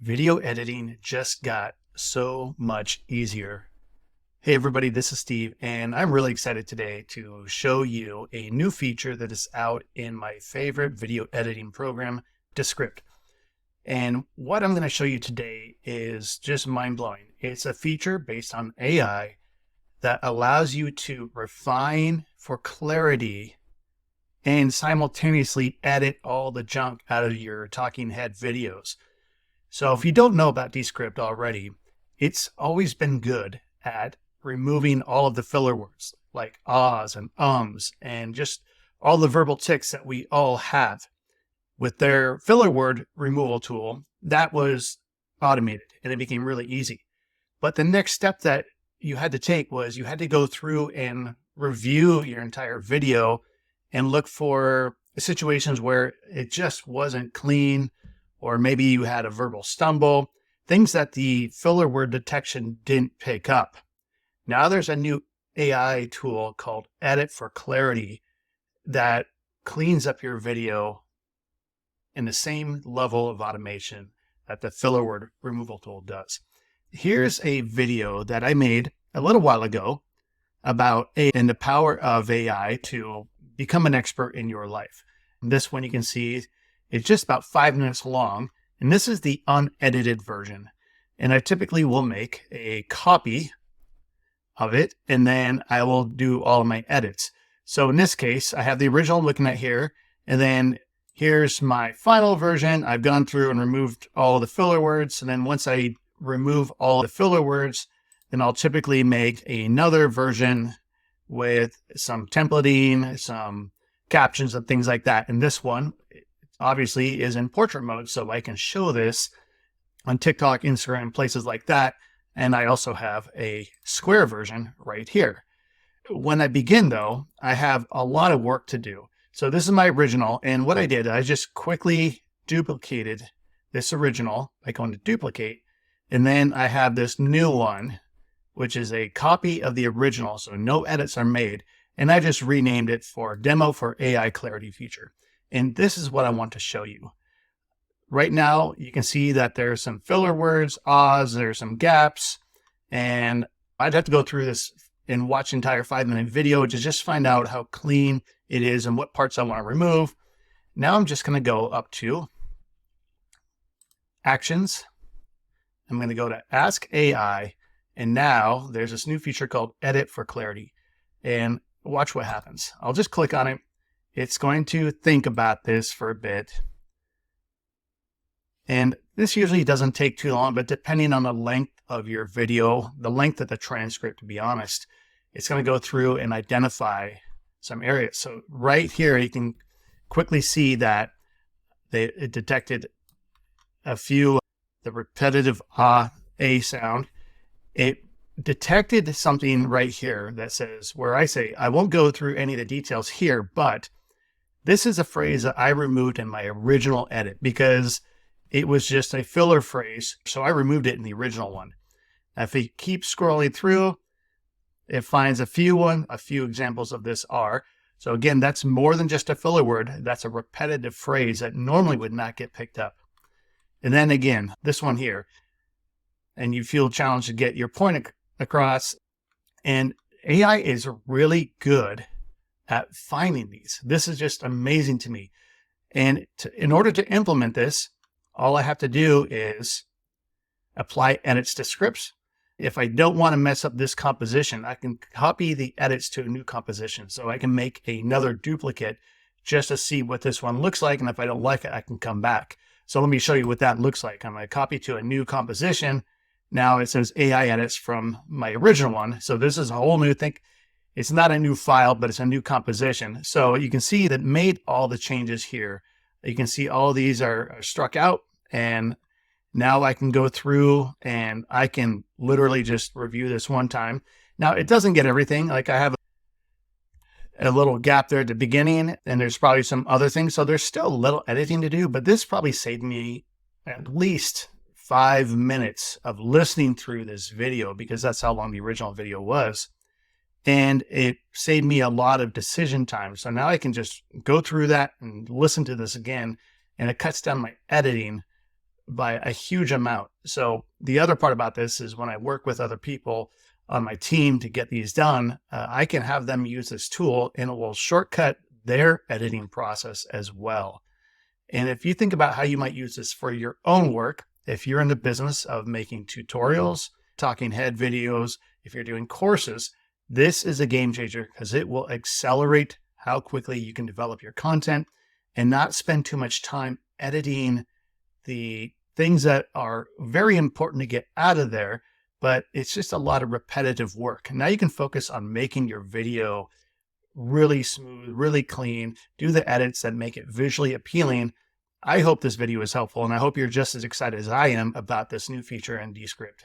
Video editing just got so much easier. Hey everybody, this is Steve, and I'm really excited today to show you a new feature that is out in my favorite video editing program, Descript. And what I'm going to show you today is just mind-blowing. It's a feature based on AI that allows you to refine for clarity and simultaneously edit all the junk out of your talking head videos. So if you don't know about Descript already, it's always been good at removing all of the filler words like ahs and ums and just all the verbal tics that we all have. With their filler word removal tool, that was automated and it became really easy. But the next step that you had to take was you had to go through and review your entire video and look for situations where it just wasn't clean, or maybe you had a verbal stumble, things that the filler word detection didn't pick up. Now there's a new AI tool called Edit for Clarity that cleans up your video in the same level of automation that the filler word removal tool does. Here's a video that I made a little while ago about and the power of AI to become an expert in your life. This one you can see, it's just about 5 minutes long, and this is the unedited version. And I typically will make a copy of it, and then I will do all of my edits. So in this case, I have the original I'm looking at here, and then here's my final version. I've gone through and removed all the filler words, and then once I remove all the filler words, then I'll typically make another version with some templating, some captions and things like that. And this one obviously is in portrait mode, so I can show this on TikTok, Instagram, places like that. And I also have a square version right here. When I begin though, I have a lot of work to do. So this is my original, and what I did, I just quickly duplicated this original by going to duplicate, and then I have this new one, which is a copy of the original, so no edits are made, and I just renamed it for Demo for AI Clarity Feature. And this is what I want to show you. Right now, you can see that there's some filler words, ahs, there's some gaps, and I'd have to go through this and watch an entire 5-minute video to just find out how clean it is and what parts I want to remove. Now I'm just going to go up to Actions. I'm going to go to Ask AI, and now there's this new feature called Edit for Clarity. And watch what happens. I'll just click on it. It's going to think about this for a bit. And this usually doesn't take too long, but depending on the length of your video, the length of the transcript, to be honest, it's going to go through and identify some areas. So right here, you can quickly see that it detected a few, the repetitive a sound. It detected something right here that says, where I say, I won't go through any of the details here, but this is a phrase that I removed in my original edit because it was just a filler phrase. So I removed it in the original one. Now, if you keep scrolling through, it finds a few examples of this are. So again, that's more than just a filler word. That's a repetitive phrase that normally would not get picked up. And then again, this one here, and you feel challenged to get your point across. And AI is really good at finding these. This is just amazing to me. And in order to implement this, all I have to do is apply edits to scripts. If I don't want to mess up this composition, I can copy the edits to a new composition. So I can make another duplicate just to see what this one looks like. And if I don't like it, I can come back. So let me show you what that looks like. I'm going to copy to a new composition. Now it says AI edits from my original one. So this is a whole new thing. It's not a new file, but it's a new composition. So you can see that made all the changes here. You can see all these are struck out, and now I can go through and I can literally just review this one time. Now it doesn't get everything. Like I have a little gap there at the beginning, and there's probably some other things. So there's still a little editing to do, but this probably saved me at least 5 minutes of listening through this video because that's how long the original video was. And it saved me a lot of decision time. So now I can just go through that and listen to this again, and it cuts down my editing by a huge amount. So the other part about this is when I work with other people on my team to get these done, I can have them use this tool and it will shortcut their editing process as well. And if you think about how you might use this for your own work, if you're in the business of making tutorials, talking head videos, if you're doing courses, this is a game changer because it will accelerate how quickly you can develop your content and not spend too much time editing the things that are very important to get out of there, but it's just a lot of repetitive work. Now you can focus on making your video really smooth, really clean, do the edits that make it visually appealing. I hope this video is helpful, and I hope you're just as excited as I am about this new feature in Descript.